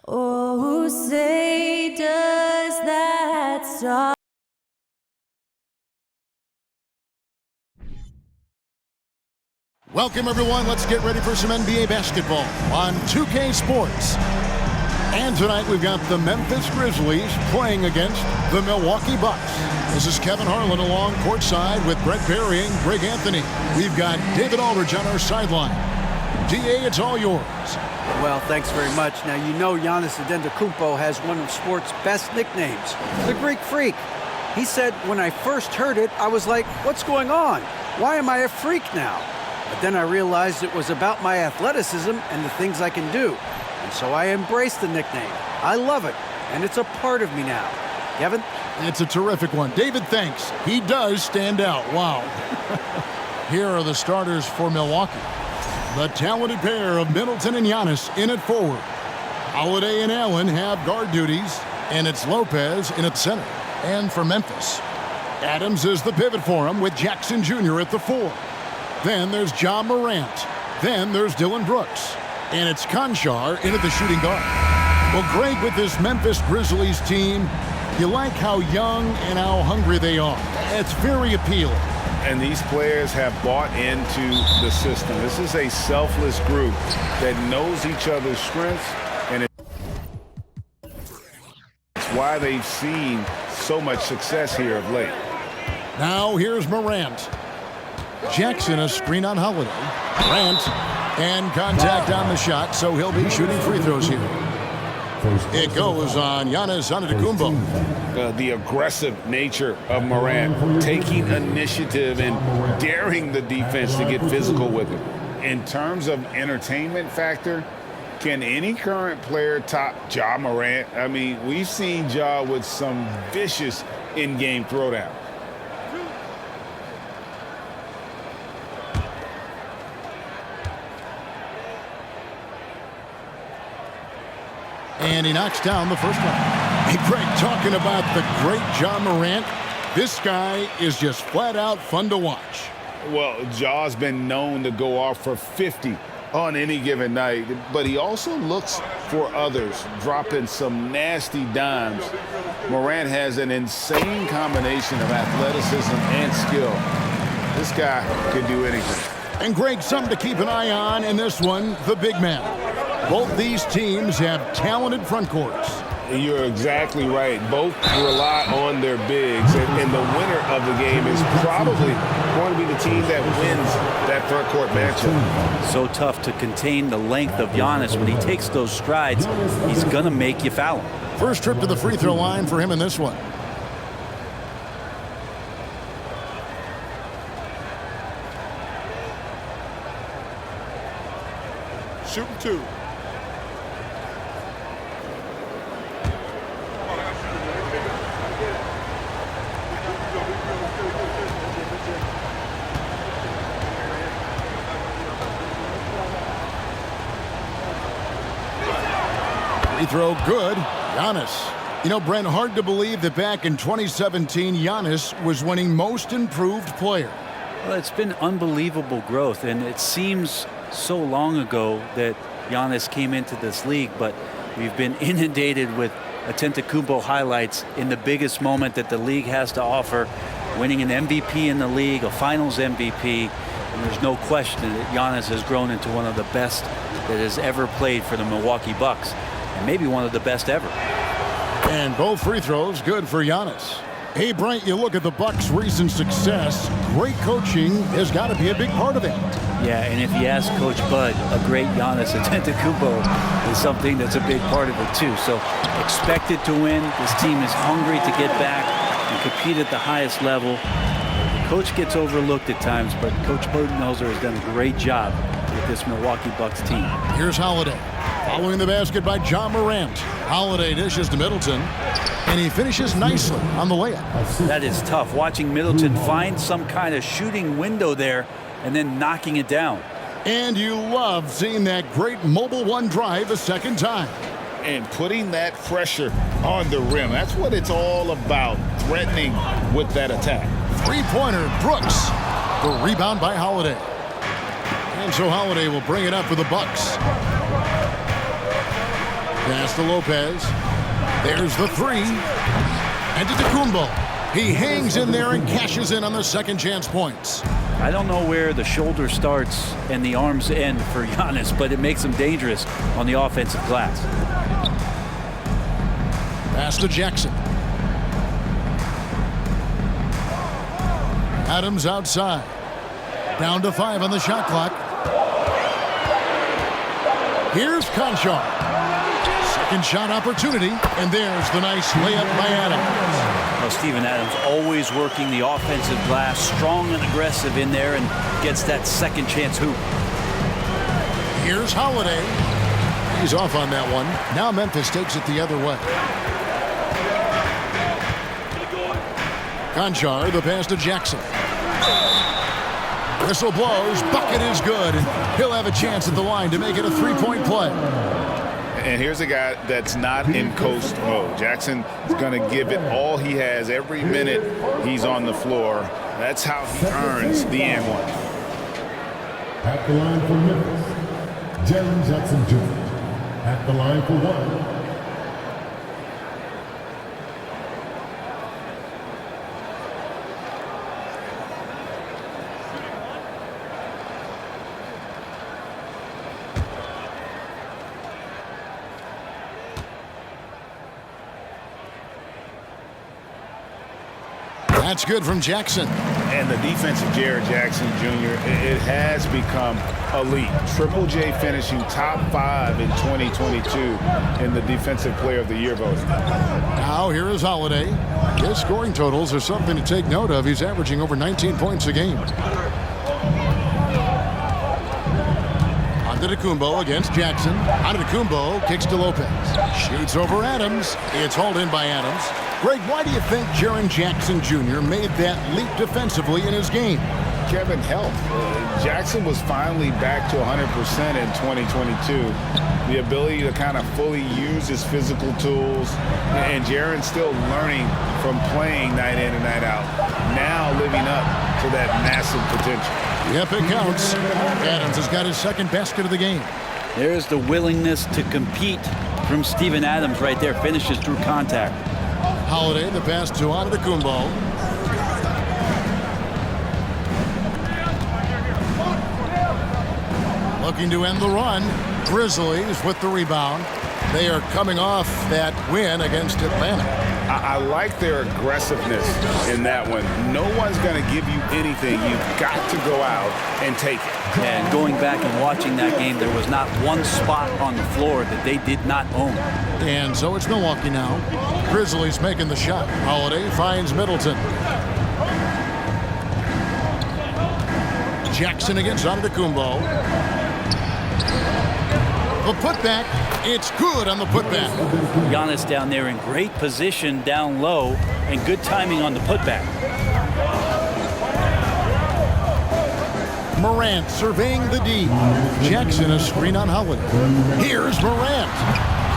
Oh, say does that star. Welcome, everyone. Let's get ready for some NBA basketball on 2K Sports. And tonight we've got the Memphis Grizzlies playing against the Milwaukee Bucks. This is Kevin Harlan along courtside with Brett Berry and Greg Anthony. We've got David Aldridge on our sideline. DA, it's all yours. Well, thanks very much. Now, you know Giannis Antetokounmpo has one of sports' best nicknames, the Greek Freak. He said, when I first heard it, I was like, what's going on? Why am I a freak now? But then I realized it was about my athleticism and the things I can do. And so I embraced the nickname. I love it, and it's a part of me now. Kevin? It's a terrific one. David, thanks. He does stand out. Wow. Here are the starters for Milwaukee. The talented pair of Middleton and Giannis in at forward. Holiday and Allen have guard duties, and it's Lopez in at center. And for Memphis, Adams is the pivot for him with Jackson Jr. at the 4. Then there's Ja Morant. Then there's Dylan Brooks. And it's Konchar in at the shooting guard. Well, Greg, with this Memphis Grizzlies team, you like how young and how hungry they are. It's very appealing. And these players have bought into the system. This is a selfless group that knows each other's strengths, and it's why they've seen so much success here of late. Now here's Morant. Jackson a screen on Holiday. Morant and contact on the shot, so he'll be shooting free throws here. It goes on Giannis Antetokounmpo. The aggressive nature of Morant, taking initiative and daring the defense to get physical with him. In terms of entertainment factor, can any current player top Ja Morant? I mean, we've seen Ja with some vicious in-game throwdown. And he knocks down the first one. Hey, Greg, talking about the great Ja Morant, this guy is just flat out fun to watch. Well, Ja's been known to go off for 50 on any given night, but he also looks for others, dropping some nasty dimes. Morant has an insane combination of athleticism and skill. This guy can do anything. And Greg, something to keep an eye on in this one, the big man. Both these teams have talented front courts. You're exactly right. Both rely on their bigs, and the winner of the game is probably going to be the team that wins that front court matchup. So tough to contain the length of Giannis. When he takes those strides, he's going to make you foul him. First trip to the free throw line for him in this one. Shooting two. Free throw good. Giannis. You know, Brent, hard to believe that back in 2017, Giannis was winning Most Improved Player. Well, it's been unbelievable growth, and it seems so long ago that Giannis came into this league, but we've been inundated with Antetokounmpo highlights in the biggest moment that the league has to offer, winning an MVP in the league, a finals MVP, and there's no question that Giannis has grown into one of the best that has ever played for the Milwaukee Bucks, and maybe one of the best ever. And both free throws good for Giannis. Hey, Brent, you look at the Bucks' recent success. Great coaching has got to be a big part of that. Yeah, and if you ask Coach Bud, a great Giannis Antetokounmpo is something that's a big part of it too. So expected to win. This team is hungry to get back and compete at the highest level. The coach gets overlooked at times, but Coach Budenholzer has done a great job with this Milwaukee Bucks team. Here's Holiday. Following the basket by Ja Morant. Holiday dishes to Middleton, and he finishes nicely on the layup. That is tough. Watching Middleton find some kind of shooting window there and then knocking it down. And you love seeing that great mobile one drive a second time. And putting that pressure on the rim. That's what it's all about, threatening with that attack. Three-pointer, Brooks. The rebound by Holiday. And so Holiday will bring it up for the Bucks. Pass to Lopez. There's the three. And to Antetokounmpo. He hangs in there and cashes in on the second chance points. I don't know where the shoulder starts and the arms end for Giannis, but it makes him dangerous on the offensive glass. Pass to Jackson. Adams outside. Down to 5 on the shot clock. Here's Conchar. Second shot opportunity, and there's the nice layup by Adams. Well, Steven Adams always working the offensive glass, strong and aggressive in there, and gets that second chance hoop. Here's Holiday. He's off on that one. Now Memphis takes it the other way. Conchar, the pass to Jackson. Whistle blows, bucket is good, and he'll have a chance at the line to make it a three-point play. And here's a guy that's not in coast mode. Jackson is going to give it all he has every minute he's on the floor. That's how he earns the and one. At the line for Memphis, Jaren Jackson Jr. At the line for one. That's good from Jackson. And the defense of Jaren Jackson Jr., it has become elite. Triple J finishing top 5 in 2022 in the Defensive Player of the Year voting. Now here is Holiday. His scoring totals are something to take note of. He's averaging over 19 points a game. Antetokounmpo against Jackson. Antetokounmpo kicks to Lopez. Shoots over Adams. It's hauled in by Adams. Greg, why do you think Jaren Jackson Jr. made that leap defensively in his game? Kevin, help. Jackson was finally back to 100% in 2022. The ability to kind of fully use his physical tools. And Jaren's still learning from playing night in and night out. Now living up to that massive potential. Yep, it counts. Adams has got his second basket of the game. There's the willingness to compete from Steven Adams right there. Finishes through contact. Holiday, the pass to Antetokounmpo. Looking to end the run. Grizzlies with the rebound. They are coming off that win against Atlanta. I like their aggressiveness in that one. No one's going to give you anything. You've got to go out and take it. And going back and watching that game, there was not one spot on the floor that they did not own. And so it's Milwaukee now. Grizzlies making the shot. Holiday finds Middleton. Jackson against Antetokounmpo. The putback. It's good on the putback. Giannis down there in great position down low and good timing on the putback. Morant surveying the D. Jackson a screen on Holiday. Here's Morant.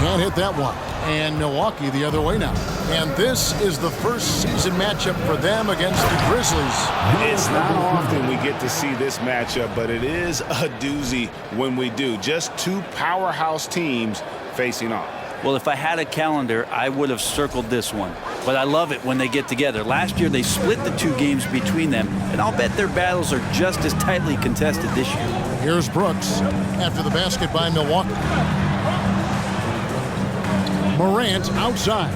Can't hit that one. And Milwaukee the other way now. And this is the first season matchup for them against the Grizzlies. It's not often we get to see this matchup, but it is a doozy when we do. Just two powerhouse teams facing off. Well, if I had a calendar, I would have circled this one. But I love it when they get together. Last year, they split the two games between them, and I'll bet their battles are just as tightly contested this year. Here's Brooks after the basket by Milwaukee. Morant outside.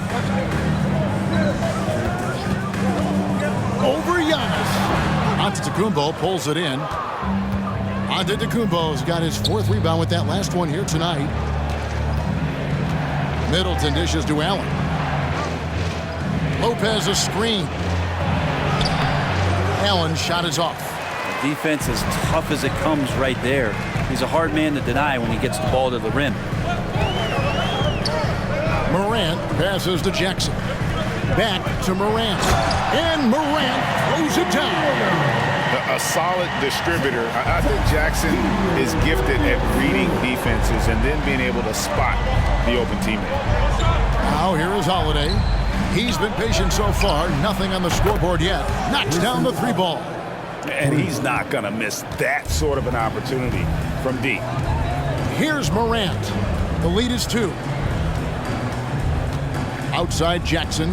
Over Giannis. Antetokounmpo pulls it in. Antetokounmpo's got his fourth rebound with that last one here tonight. Middleton dishes to Allen. Lopez a screen. Allen's shot is off. The defense as tough as it comes right there. He's a hard man to deny when he gets the ball to the rim. Morant passes to Jackson. Back to Morant. And Morant throws it down. A solid distributor. I think Jackson is gifted at reading defenses and then being able to spot the open teammate. Now here is Holiday. He's been patient so far. Nothing on the scoreboard yet. Knocks down the three ball. And he's not going to miss that sort of an opportunity from deep. Here's Morant. The lead is 2. Outside Jackson.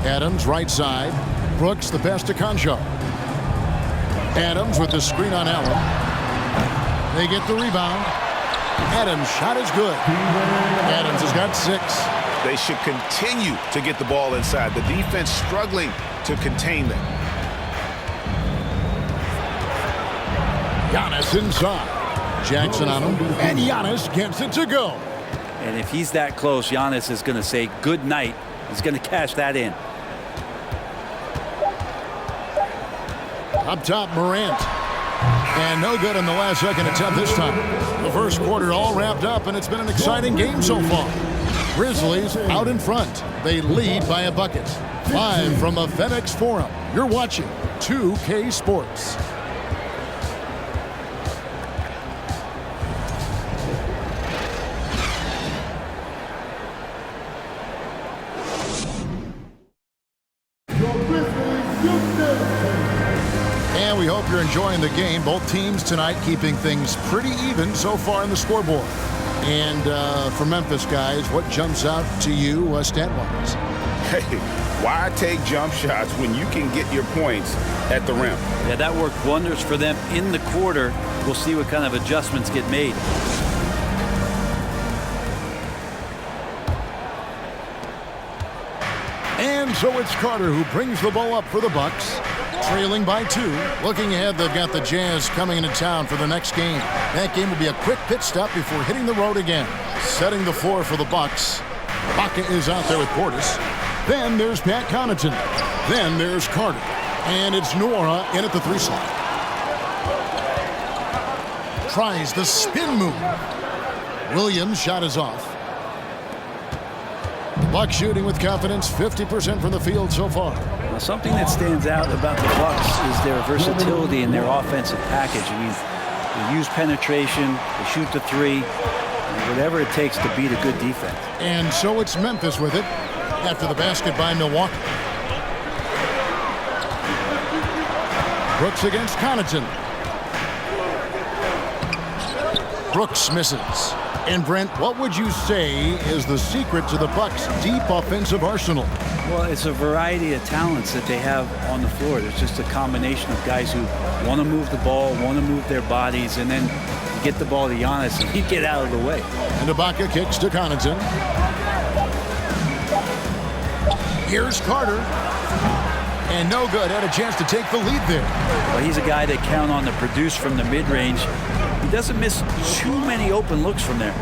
Adams right side. Brooks the pass to Conjo. Adams with the screen on Allen. They get the rebound. Adams' shot is good. Adams has got 6. They should continue to get the ball inside. The defense struggling to contain them. Giannis inside. Jackson on him, and Giannis gets it to go. And if he's that close, Giannis is going to say good night. He's going to cash that in. Up top, Morant. And no good in the last second attempt this time. The first quarter all wrapped up, and it's been an exciting game so far. Grizzlies out in front. They lead by a bucket. Live from the FedEx Forum, you're watching 2K Sports. And we hope you're enjoying the game. Both teams tonight keeping things pretty even so far in the scoreboard. And for Memphis, guys, what jumps out to you stat-wise? Hey, why take jump shots when you can get your points at the rim? Yeah, that worked wonders for them in the quarter. We'll see what kind of adjustments get made. And so it's Carter who brings the ball up for the Bucks, trailing by 2. Looking ahead, they've got the Jazz coming into town for the next game. That game will be a quick pit stop before hitting the road again. Setting the floor for the Bucks. Baca is out there with Portis. Then there's Pat Connaughton. Then there's Carter. And it's Nora in at the 3 slot. Tries the spin move. Williams' shot is off. Bucks shooting with confidence, 50% from the field so far. Well, something that stands out about the Bucks is their versatility in their offensive package. I mean, they use penetration, they shoot the 3, whatever it takes to beat a good defense. And so it's Memphis with it after the basket by Milwaukee. Brooks against Connaughton. Brooks misses. And Brent, what would you say is the secret to the Bucks' deep offensive arsenal? Well, it's a variety of talents that they have on the floor. There's just a combination of guys who want to move the ball, want to move their bodies, and then get the ball to Giannis and he'd get out of the way. And Ibaka kicks to Connaughton. Here's Carter. And no good. Had a chance to take the lead there. Well, he's a guy that count on to produce from the mid-range. He doesn't miss too many open looks from there.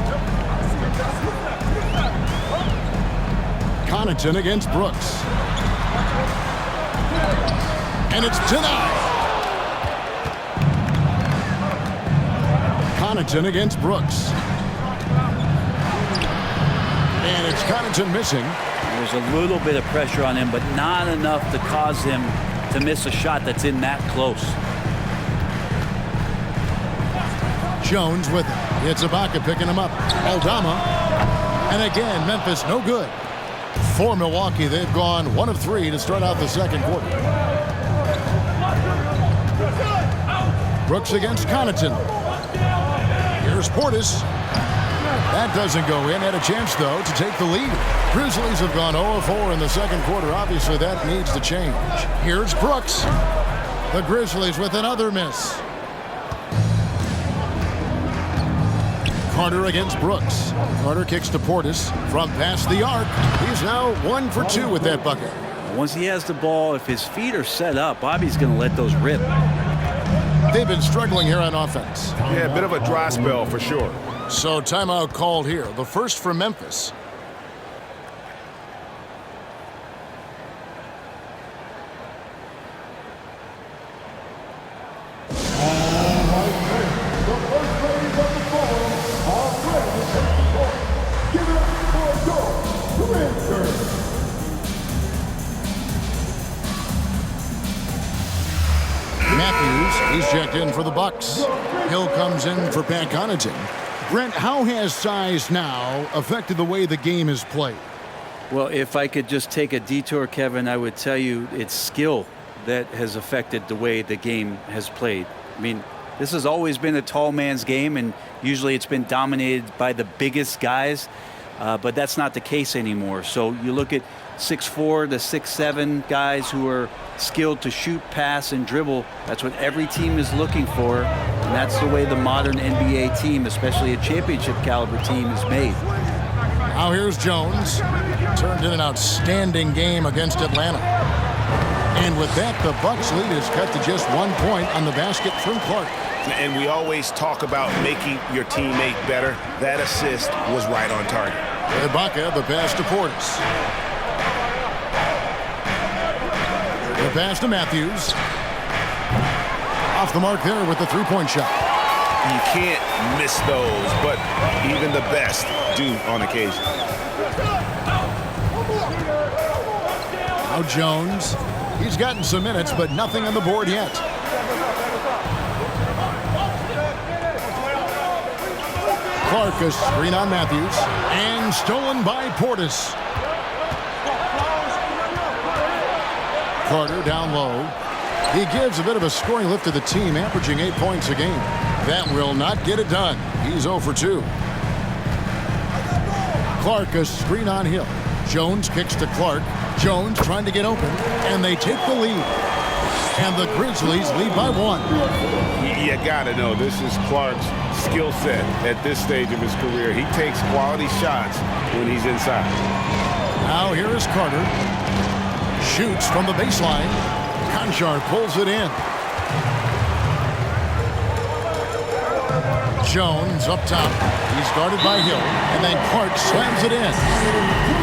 Connaughton against Brooks. And it's denied. Connaughton against Brooks. And it's Connaughton missing. There's a little bit of pressure on him, but not enough to cause him to miss a shot that's in that close. Jones with it. It's Ibaka picking him up. Aldama. And again, Memphis no good. For Milwaukee, they've gone 1 of 3 to start out the second quarter. Brooks against Connaughton. Here's Portis. That doesn't go in. Had a chance, though, to take the lead. Grizzlies have gone 0-4 in the second quarter. Obviously, that needs to change. Here's Brooks. The Grizzlies with another miss. Carter against Brooks. Carter kicks to Portis from past the arc. He's now 1 for 2 with that bucket. Once he has the ball, if his feet are set up, Bobby's going to let those rip. They've been struggling here on offense. Yeah, a bit of a dry spell for sure. So timeout called here. The first for Memphis. Matthews, he's checked in for the Bucks. Hill comes in for Pat Connaughton. Brent, how has size now affected the way the game is played? Well, if I could just take a detour, Kevin, I would tell you it's skill that has affected the way the game has played. I mean, this has always been a tall man's game, and usually it's been dominated by the biggest guys, but that's not the case anymore. So you look at 6'4" to 6'7" guys who are skilled to shoot, pass, and dribble. That's what every team is looking for, and that's the way the modern NBA team, especially a championship caliber team, is made. Now here's Jones. Turned in an outstanding game against Atlanta. And with that, the Bucks lead is cut to just 1 point on the basket from Clark. And we always talk about making your teammate better. That assist was right on target. Ibaka, the pass to Portis. The pass to Matthews. Off the mark there with the three-point shot. You can't miss those, but even the best do on occasion. Now Jones. He's gotten some minutes, but nothing on the board yet. Clark, a screen on Matthews. And stolen by Portis. Carter down low. He gives a bit of a scoring lift to the team, averaging 8 points a game. That will not get it done. He's 0 for 2. Clark, a screen on Hill. Jones kicks to Clark. Jones trying to get open, and they take the lead. And the Grizzlies lead by 1. You gotta know, this is Clark's skill set at this stage of his career. He takes quality shots when he's inside. Now here is Carter. Shoots from the baseline. Conchar pulls it in. Jones up top. He's guarded by Hill. And then Clark slams it in.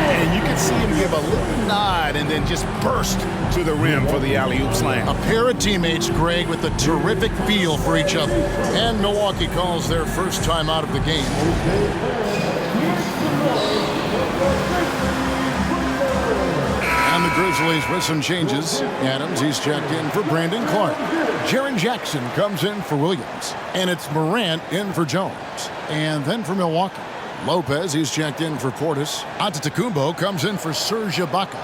And you can see him give a little nod and then just burst to the rim for the alley-oop slam. A pair of teammates, Greg, with a terrific feel for each other. And Milwaukee calls their first time out of the game. And the Grizzlies with some changes. Adams, he's checked in for Brandon Clark. Jaren Jackson comes in for Williams. And it's Morant in for Jones. And then for Milwaukee, Lopez, he's checked in for Portis. Antetokounmpo comes in for Serge Ibaka.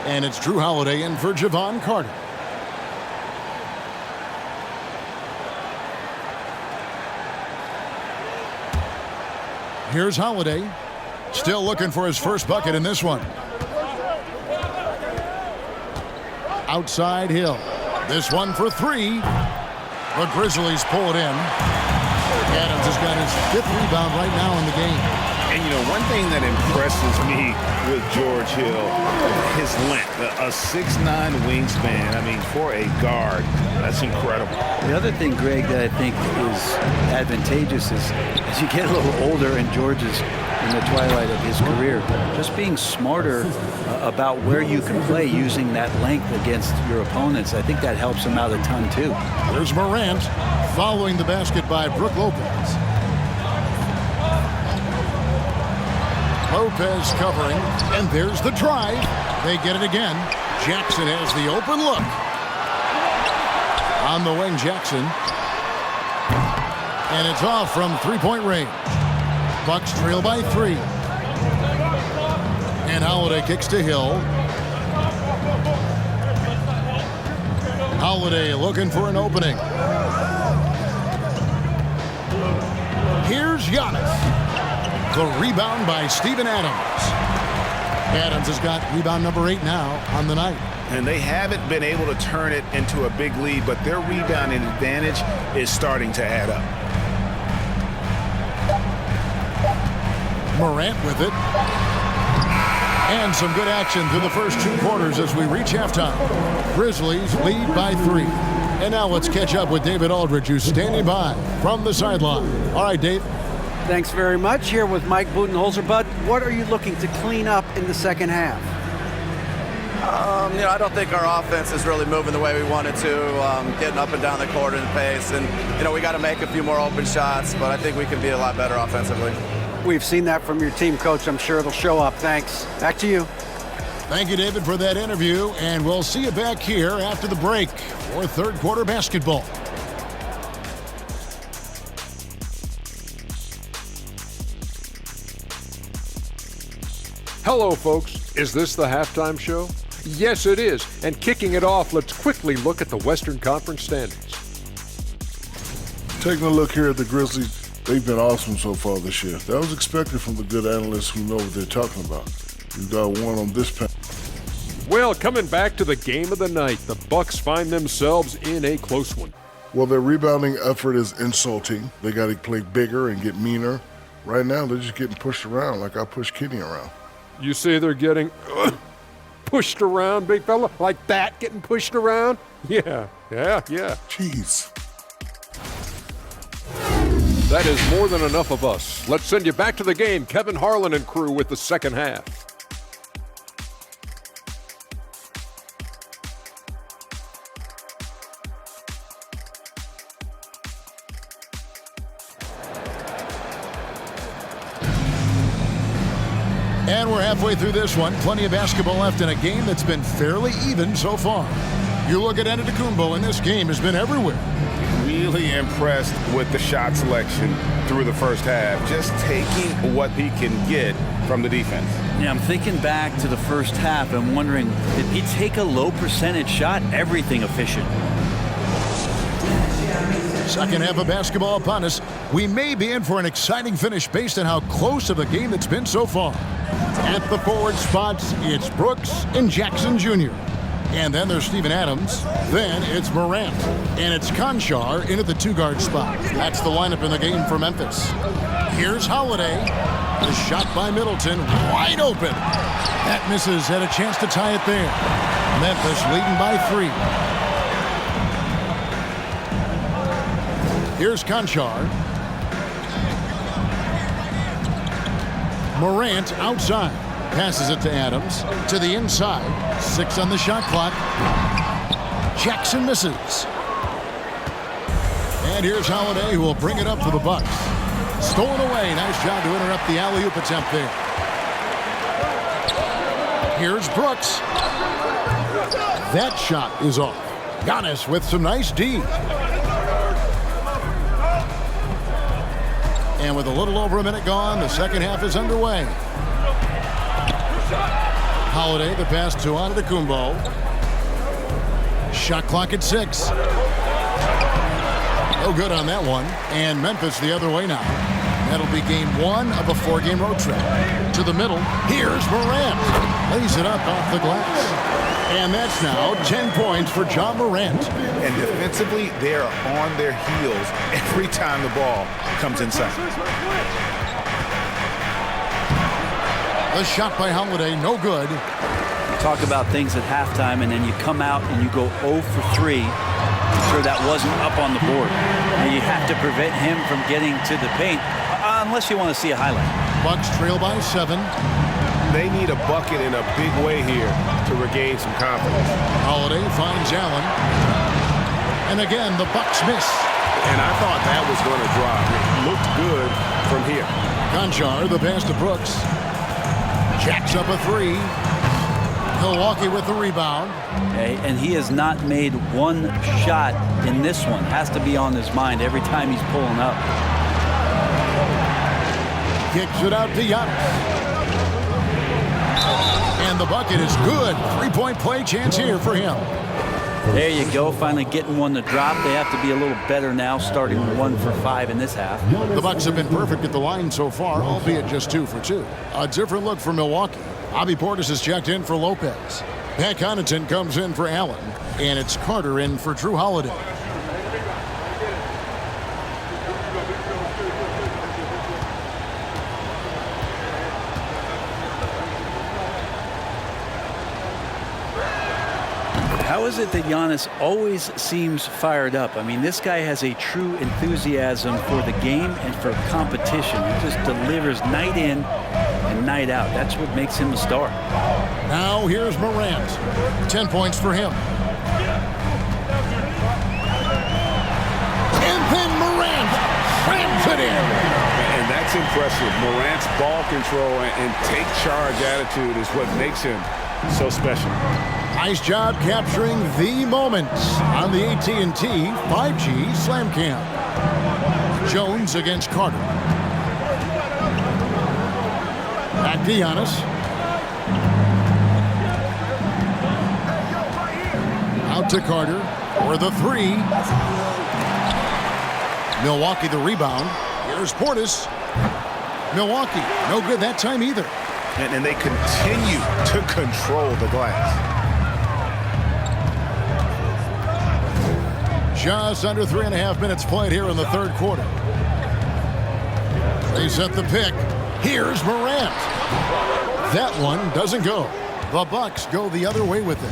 And it's Drew Holiday in for Javon Carter. Here's Holiday. Still looking for his first bucket in this one. Outside Hill. This one for 3. The Grizzlies pull it in. Adams has got his 5th rebound right now in the game. And, you know, one thing that impresses me with George Hill, his length, a 6'9" wingspan. I mean, for a guard, that's incredible. The other thing, Greg, that I think is advantageous is as you get a little older, and George is in the twilight of his career, just being smarter about where you can play using that length against your opponents. I think that helps him out a ton, too. There's Morant following the basket by Brook Lopez. Lopez covering, and there's the drive. They get it again. Jackson has the open look. On the wing, Jackson. And it's off from three-point range. Bucks trail by 3. And Holiday kicks to Hill. Holiday looking for an opening. Here's Giannis. The rebound by Steven Adams. Adams has got rebound number 8 now on the night. And they haven't been able to turn it into a big lead, but their rebounding advantage is starting to add up. Morant with it. And some good action through the first 2 quarters as we reach halftime. Grizzlies lead by 3. And now let's catch up with David Aldridge, who's standing by from the sideline. All right, Dave. Thanks very much. Here with Mike Budenholzer. Bud, what are you looking to clean up in the second half? I don't think our offense is really moving the way we wanted to, getting up and down the court in pace. And, we got to make a few more open shots, but I think we can be a lot better offensively. We've seen that from your team, Coach. I'm sure it'll show up. Thanks. Back to you. Thank you, David, for that interview. And we'll see you back here after the break for third quarter basketball. Hello, folks. Is this the halftime show? Yes, it is. And kicking it off, let's quickly look at the Western Conference standings. Taking a look here at the Grizzlies, they've been awesome so far this year. That was expected from the good analysts who know what they're talking about. We've got one on this panel. Well, coming back to the game of the night, the Bucks find themselves in a close one. Well, their rebounding effort is insulting. They got to play bigger and get meaner. Right now, they're just getting pushed around like I pushed Kenny around. You say they're getting pushed around, big fella? Like that, getting pushed around? Yeah. Jeez. That is more than enough of us. Let's send you back to the game. Kevin Harlan and crew with the second half. And we're halfway through this one. Plenty of basketball left in a game that's been fairly even so far. You look at Antetokounmpo, and this game has been everywhere. Really impressed with the shot selection through the first half. Just taking what he can get from the defense. Yeah, I'm thinking back to the first half and wondering, did he take a low percentage shot? Everything efficient. Second half of basketball upon us. We may be in for an exciting finish based on how close of the game it's been so far. At the forward spots, it's Brooks and Jackson Jr. And then there's Steven Adams. Then it's Morant. And it's Conchar in at the two-guard spot. That's the lineup in the game for Memphis. Here's Holiday. The shot by Middleton, wide open. That misses, had a chance to tie it there. Memphis leading by 3. Here's Conchar. Morant outside. Passes it to Adams. To the inside. 6 on the shot clock. Jackson misses. And here's Holiday, who will bring it up for the Bucks. Stolen away. Nice job to interrupt the alley-oop attempt there. Here's Brooks. That shot is off. Giannis with some nice D. And with a little over a minute gone, the second half is underway. Holiday, the pass to Antetokounmpo. Shot clock at 6. No good on that one. And Memphis the other way now. That'll be game 1 of a 4-game road trip. To the middle, here's Morant. Lays it up off the glass. And that's now 10 points for John Morant. And defensively, they are on their heels every time the ball comes inside. The shot by Holiday, no good. Talk about things at halftime, and then you come out and you go 0 for 3. I'm sure that wasn't up on the board. And you have to prevent him from getting to the paint, unless you want to see a highlight. Bucks trail by 7. They need a bucket in a big way here to regain some confidence. Holiday finds Allen. And again, the Bucks miss. And I thought that was going to drop. It looked good from here. Conchar, the pass to Brooks. Jacks up a 3. Milwaukee with the rebound. Okay, and he has not made one shot in this one. Has to be on his mind every time he's pulling up. Kicks it out to Giannis. And the bucket is good. 3-point play chance here for him. There you go. Finally getting one to drop. They have to be a little better now, starting 1 for 5 in this half. The Bucks have been perfect at the line so far, albeit just 2 for 2. A different look for Milwaukee. Bobby Portis is checked in for Lopez. Pat Connaughton comes in for Allen. And it's Carter in for Drew Holiday. How is it that Giannis always seems fired up? I mean, this guy has a true enthusiasm for the game and for competition. He just delivers night in and night out. That's what makes him a star. Now here's Morant. 10 points for him. And then Morant slams it in. And that's impressive. Morant's ball control and take charge attitude is what makes him so special. Nice job capturing the moments on the AT&T 5G Slam Cam. Jones against Carter. Back to Giannis. Out to Carter for the 3. Milwaukee the rebound. Here's Portis. Milwaukee, no good that time either. And they continue to control the glass. Just under 3.5 minutes played here in the third quarter. They set the pick. Here's Morant. That one doesn't go. The Bucks go the other way with it.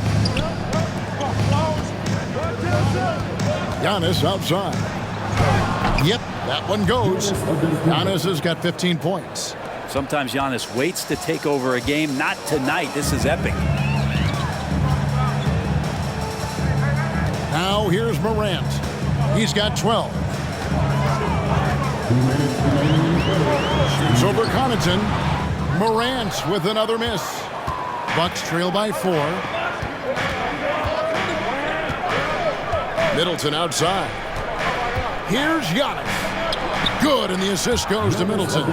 Giannis outside. Yep, that one goes. Giannis has got 15 points. Sometimes Giannis waits to take over a game. Not tonight. This is epic. Now here's Morant. He's got 12. Shoots over Connaughton. Morant with another miss. Bucks trail by 4. Middleton outside. Here's Giannis. Good, and the assist goes to Middleton.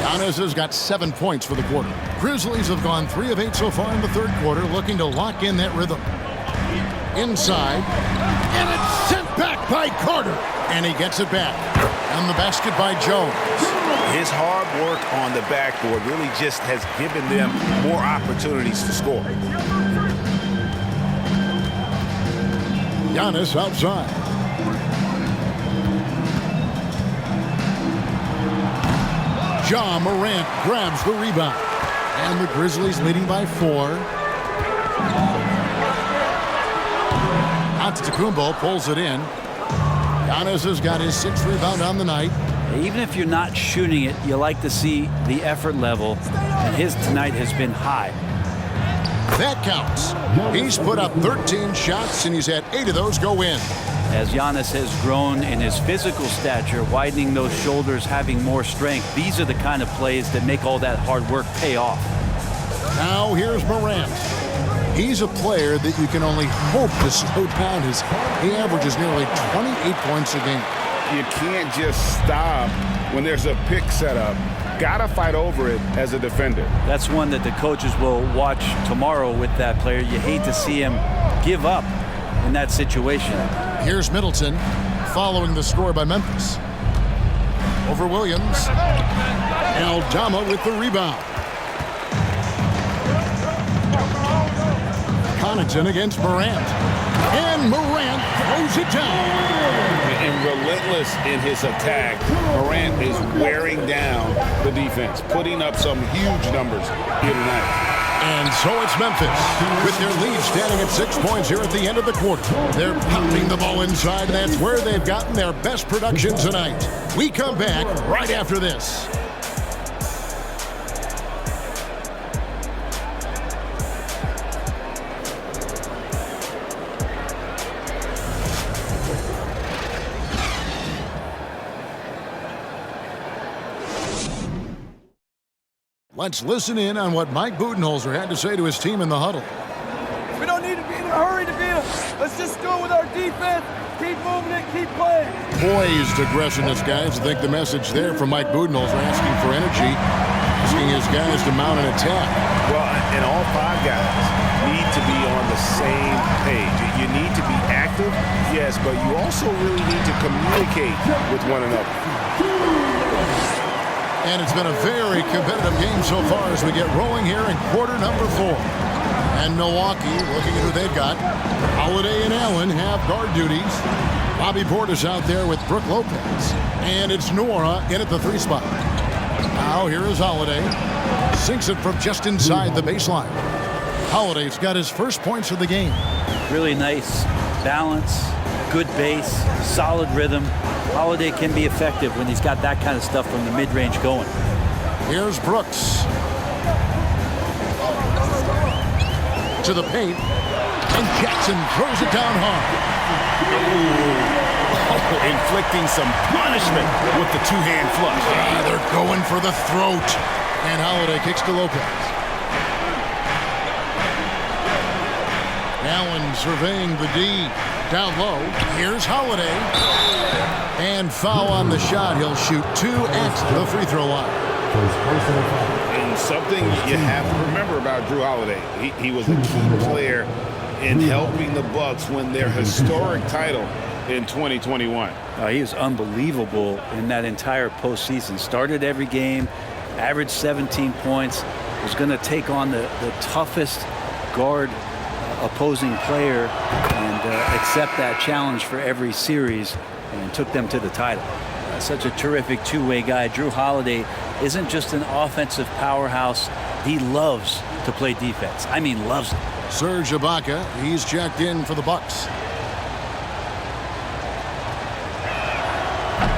Giannis has got 7 points for the quarter. Grizzlies have gone 3 of 8 so far in the third quarter, looking to lock in that rhythm. Inside, and it's sent back by Carter, and he gets it back. And the basket by Jones. His hard work on the backboard really just has given them more opportunities to score. Giannis outside. Ja Morant grabs the rebound. And the Grizzlies leading by 4. Antetokounmpo pulls it in. Giannis has got his 6th rebound on the night. Even if you're not shooting it, you like to see the effort level, and his tonight has been high. That counts. He's put up 13 shots, and he's had 8 of those go in. As Giannis has grown in his physical stature, widening those shoulders, having more strength, these are the kind of plays that make all that hard work pay off. Now here's Morant. He's a player that you can only hope to slow down. He averages nearly 28 points a game. You can't just stop when there's a pick set up. Gotta fight over it as a defender. That's one that the coaches will watch tomorrow with that player. You hate to see him give up in that situation. Here's Middleton following the score by Memphis. Over Williams. Aldama with the rebound. Connaughton against Morant. And Morant throws it down. And relentless in his attack, Morant is wearing down the defense, putting up some huge numbers here tonight. And so it's Memphis with their lead standing at 6 points here at the end of the quarter. They're pounding the ball inside, and that's where they've gotten their best production tonight. We come back right after this. Let's listen in on what Mike Budenholzer had to say to his team in the huddle. We don't need to be in a hurry to beat them. Let's just go with our defense, keep moving it, keep playing. Poised aggressiveness, guys. I think the message there from Mike Budenholzer, asking for energy, asking his guys to mount an attack. Well, and all 5 guys need to be on the same page. You need to be active, yes, but you also really need to communicate with one another. And it's been a very competitive game so far as we get rolling here in quarter number 4. And Milwaukee, looking at who they've got, Holiday and Allen have guard duties. Bobby Portis out there with Brook Lopez. And it's Nora in at the 3 spot. Now here is Holiday. Sinks it from just inside the baseline. Holiday's got his first points of the game. Really nice balance, good base, solid rhythm. Holiday can be effective when he's got that kind of stuff from the mid-range going. Here's Brooks. To the paint. And Jackson throws it down hard. Oh, inflicting some punishment with the 2-hand flush. They're going for the throat. And Holiday kicks to Lopez. Allen surveying the D. Down low. Here's Holiday. And foul on the shot. He'll shoot 2 at the free throw line. And something you have to remember about Drew Holiday, he was a key player in helping the Bucks win their historic title in 2021. He was unbelievable in that entire postseason. Started every game, averaged 17 points, was going to take on the toughest guard opposing player and accept that challenge for every series, and took them to the title. Such a terrific two-way guy. Drew Holiday isn't just an offensive powerhouse. He loves to play defense. I mean, loves it. Serge Ibaka, he's checked in for the Bucks.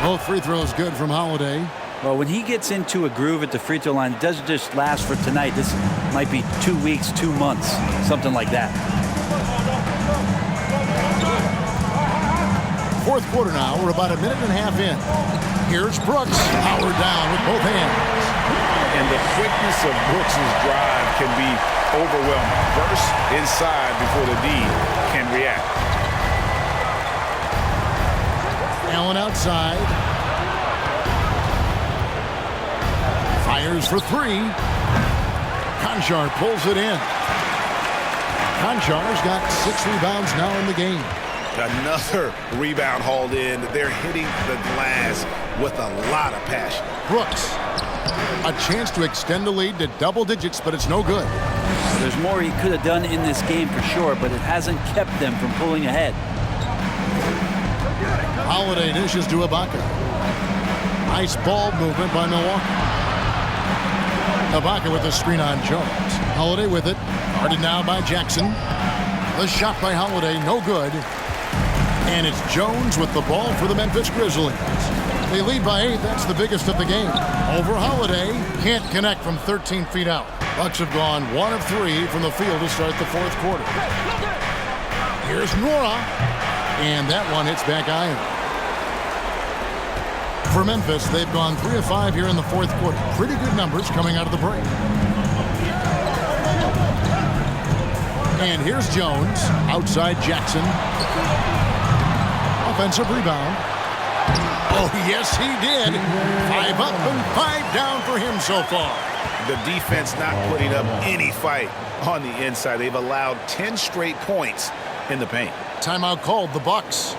Both free throws good from Holiday. Well, when he gets into a groove at the free throw line, it doesn't just last for tonight. This might be 2 weeks, 2 months, something like that. Fourth quarter now. We're about a minute and a half in. Here's Brooks, powered down with both hands. And the quickness of Brooks' drive can be overwhelming. Burst inside before the D can react. Allen outside. Fires for three. Conchar pulls it in. Conchar's got 6 rebounds now in the game. Another rebound hauled in. They're hitting the glass with a lot of passion. Brooks, a chance to extend the lead to double digits, but it's no good. There's more he could have done in this game for sure, but it hasn't kept them from pulling ahead. Holiday dishes to Ibaka. Nice ball movement by Milwaukee. Ibaka with the screen on Jones. Holiday with it. Guarded now by Jackson. The shot by Holiday, no good. And it's Jones with the ball for the Memphis Grizzlies. They lead by 8. That's the biggest of the game. Over Holiday. Can't connect from 13 feet out. Bucks have gone 1 of 3 from the field to start the fourth quarter. Here's Nora. And that one hits back iron. For Memphis, they've gone 3 of 5 here in the fourth quarter. Pretty good numbers coming out of the break. And here's Jones. Outside Jackson. Offensive rebound. Oh, yes, he did. 5 up and 5 down for him so far. The defense not putting up any fight on the inside. They've allowed 10 straight points in the paint. Timeout called, the Bucks.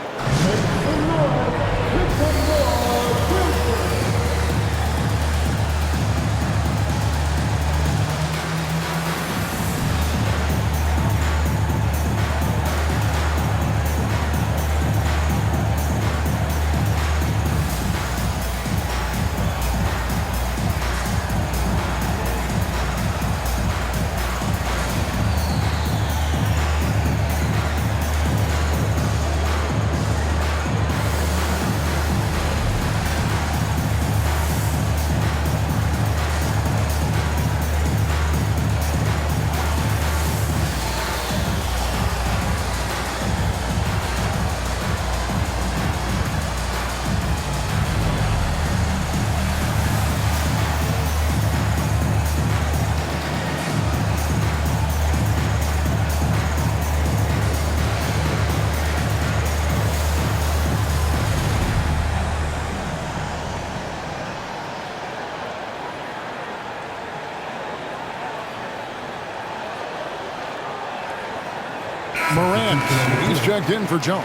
Morant, he's checked in for Jones.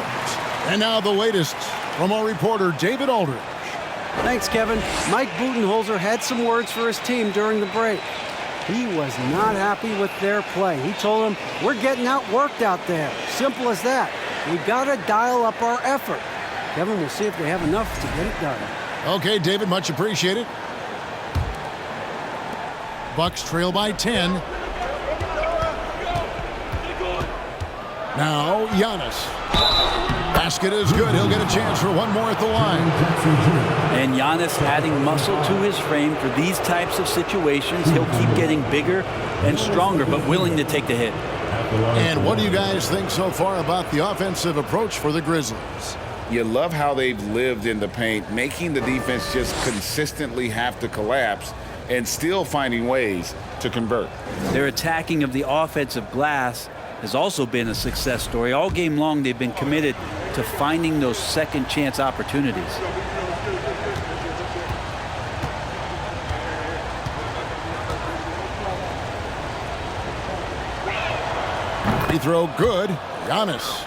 And now the latest from our reporter, David Aldridge. Thanks, Kevin. Mike Budenholzer had some words for his team during the break. He was not happy with their play. He told them, we're getting outworked out there. Simple as that. We got to dial up our effort. Kevin, we'll see if they have enough to get it done. Okay, David, much appreciated. Bucks trail by 10. Now, Giannis. Basket is good. He'll get a chance for one more at the line. And Giannis adding muscle to his frame for these types of situations. He'll keep getting bigger and stronger, but willing to take the hit. And what do you guys think so far about the offensive approach for the Grizzlies? You love how they've lived in the paint, making the defense just consistently have to collapse and still finding ways to convert. Their attacking of the offensive glass has also been a success story. All game long, they've been committed to finding those second chance opportunities. Free throw good. Giannis.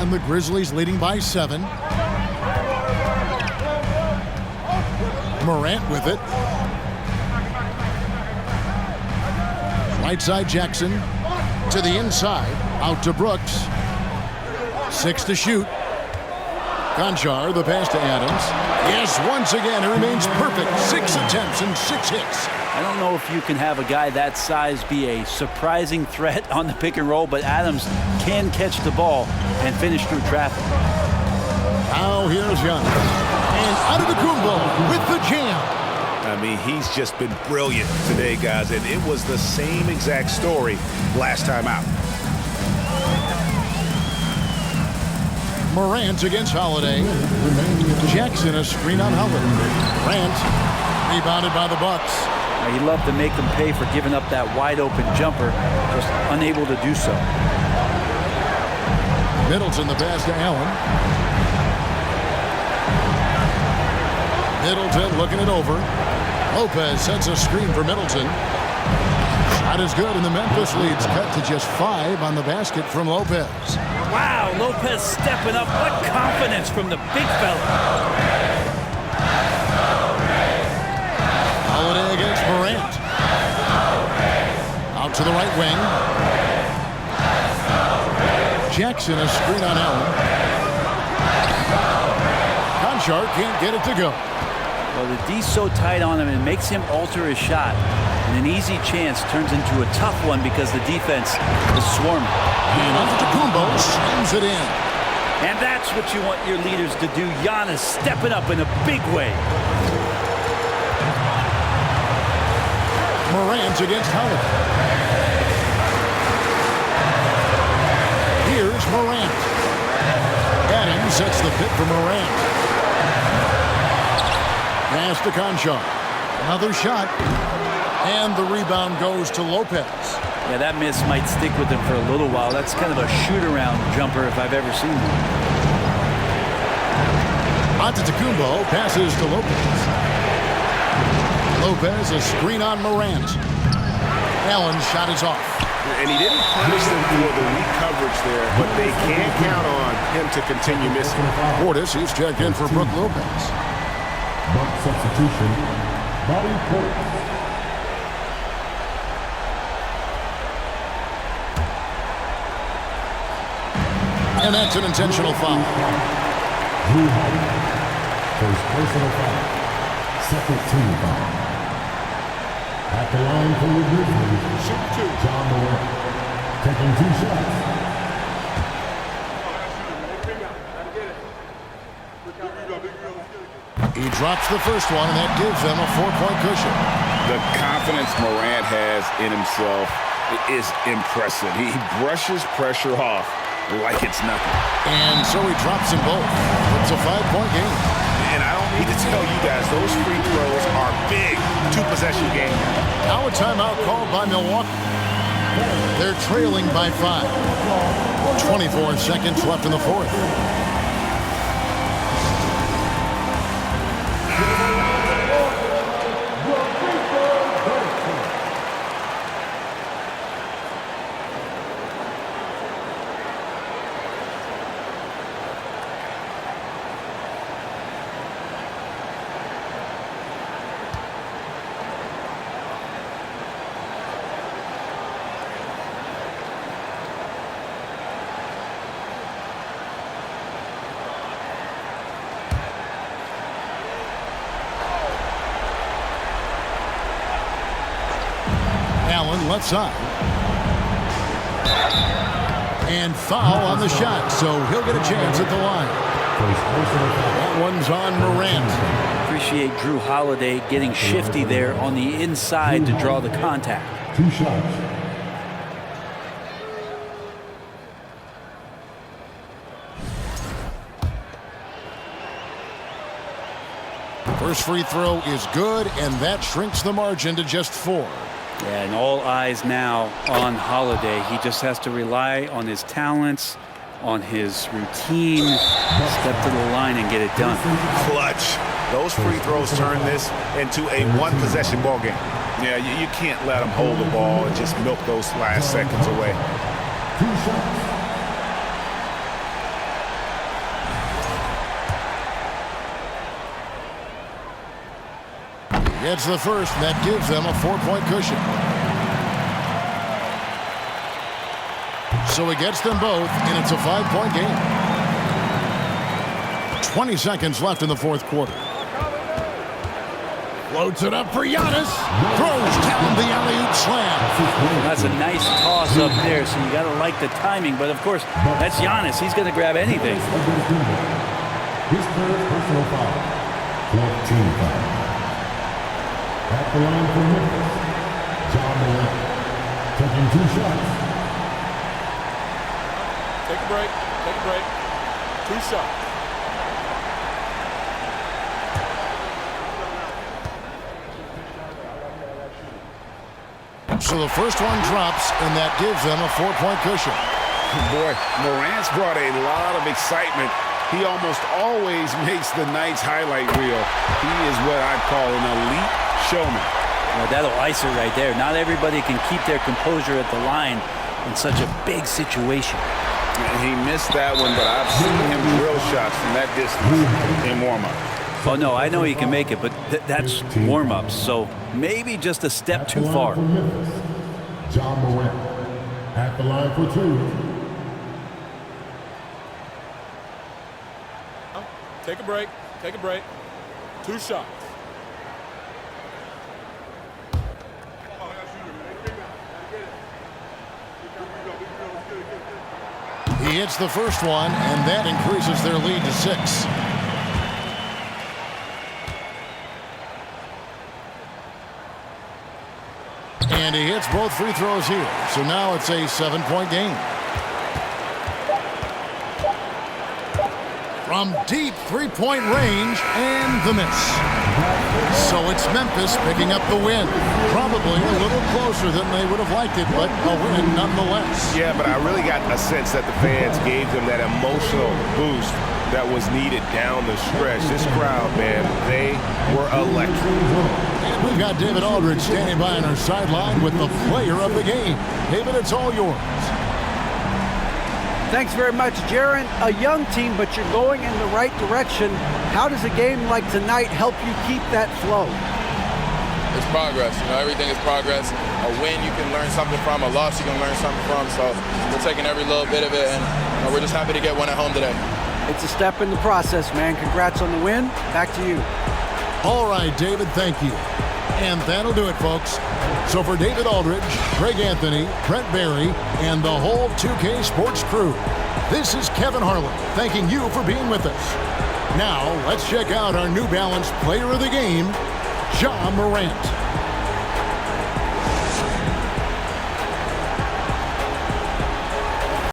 And the Grizzlies leading by 7. Morant with it. Right side Jackson to the inside. Out to Brooks. 6 to shoot. Conchar, the pass to Adams. Yes, once again, it remains perfect. 6 attempts and 6 hits. I don't know if you can have a guy that size be a surprising threat on the pick and roll, but Adams can catch the ball and finish through traffic. Now here's Giannis. And Antetokounmpo with the jam. I mean, he's just been brilliant today, guys, and it was the same exact story last time out. Morant against Holiday. Jackson a screen on Holiday. Morant rebounded by the Bucks. He loved to make them pay for giving up that wide-open jumper, just unable to do so. Middleton the pass to Allen. Middleton looking it over. Lopez sets a screen for Middleton. Shot is good, and the Memphis lead's cut to just 5 on the basket from Lopez. Wow, Lopez stepping up. What confidence from the big fella. Holiday against Morant. Out to the right wing. Jackson a screen on Allen. Conchar can't get it to go. Well, the D's so tight on him, it makes him alter his shot. And an easy chance turns into a tough one because the defense is swarming. And Antetokounmpo slams it in. And that's what you want your leaders to do. Giannis stepping up in a big way. Morant against Holiday. Here's Morant. Adams sets the pick for Morant. Pass to Conchar. Another shot. And the rebound goes to Lopez. Yeah, that miss might stick with him for a little while. That's kind of a shoot-around jumper if I've ever seen one. Antetokounmpo passes to Lopez. Lopez a screen on Morant. Allen's shot is off. And he didn't punish them for the weak coverage there, but they can't count on him to continue missing. Portis, he's checked in for Brook Lopez. Buck substitution, Bobby Portis. And that's an intentional foul. Drew Holiday, first personal foul, second team foul. At the line for the Grizzlies, John Morant, taking 2 shots. He drops the first one, and that gives them a 4-point cushion. The confidence Morant has in himself is impressive. He brushes pressure off like it's nothing. And so he drops them both. It's a 5-point game. And I don't need to tell you guys, those free throws are big 2-possession game. Now a timeout called by Milwaukee. They're trailing by 5. 24 seconds left in the fourth. Allen left side. And foul on the shot, so he'll get a chance at the line. That one's on Morant. Appreciate Drew Holiday getting shifty there on the inside to draw the contact. 2 shots. First free throw is good, and that shrinks the margin to just 4. Yeah, and all eyes now on Holiday. He just has to rely on his talents, on his routine, step to the line and get it done. Clutch. Those free throws turn this into a 1-possession ball game. Yeah, you can't let them hold the ball and just milk those last seconds away. 2 shots. Gets the first, and that gives them a 4-point cushion. So he gets them both, and it's a 5-point game. 20 seconds left in the fourth quarter. Floats it up for Giannis. Throws down the alley-oop slam. That's a nice toss up there, so you got to like the timing. But, of course, that's Giannis. He's going to grab anything. His third personal foul. 14 foul. At the line for Memphis, John Morant, taking 2 shots. Take a break. Take a break. 2 shots. So the first one drops, and that gives them a 4-point cushion. Boy, Morant's brought a lot of excitement. He almost always makes the night's highlight reel. He is what I'd call an elite showman. Well, that'll ice it right there. Not everybody can keep their composure at the line in such a big situation. And he missed that one, but I've seen him drill shots from that distance in warm-up. Oh, no, I know he can make it, but that's warm-ups, so maybe just a step too far. John Morant at the line for 2. Take a break. Take a break. 2 shots. He hits the first one, and that increases their lead to 6. And he hits both free throws here. So now it's a 7-point game. From deep 3-point range, and the miss. So it's Memphis picking up the win. Probably a little closer than they would have liked it, but a win nonetheless. Yeah, but I really got a sense that the fans gave them that emotional boost that was needed down the stretch. This crowd, man, they were electric. And we've got David Aldridge standing by on our sideline with the player of the game. David, it's all yours. Thanks very much, Jaron. A young team, but you're going in the right direction. How does a game like tonight help you keep that flow? It's progress. You know, everything is progress. A win you can learn something from, a loss you can learn something from. So we're taking every little bit of it, and we're just happy to get one at home today. It's a step in the process, man. Congrats on the win. Back to you. All right, David, thank you. And that'll do it, folks. So for David Aldridge, Greg Anthony, Brent Barry, and the whole 2K Sports crew, this is Kevin Harlan thanking you for being with us. Now, let's check out our New Balance player of the game, Ja Morant.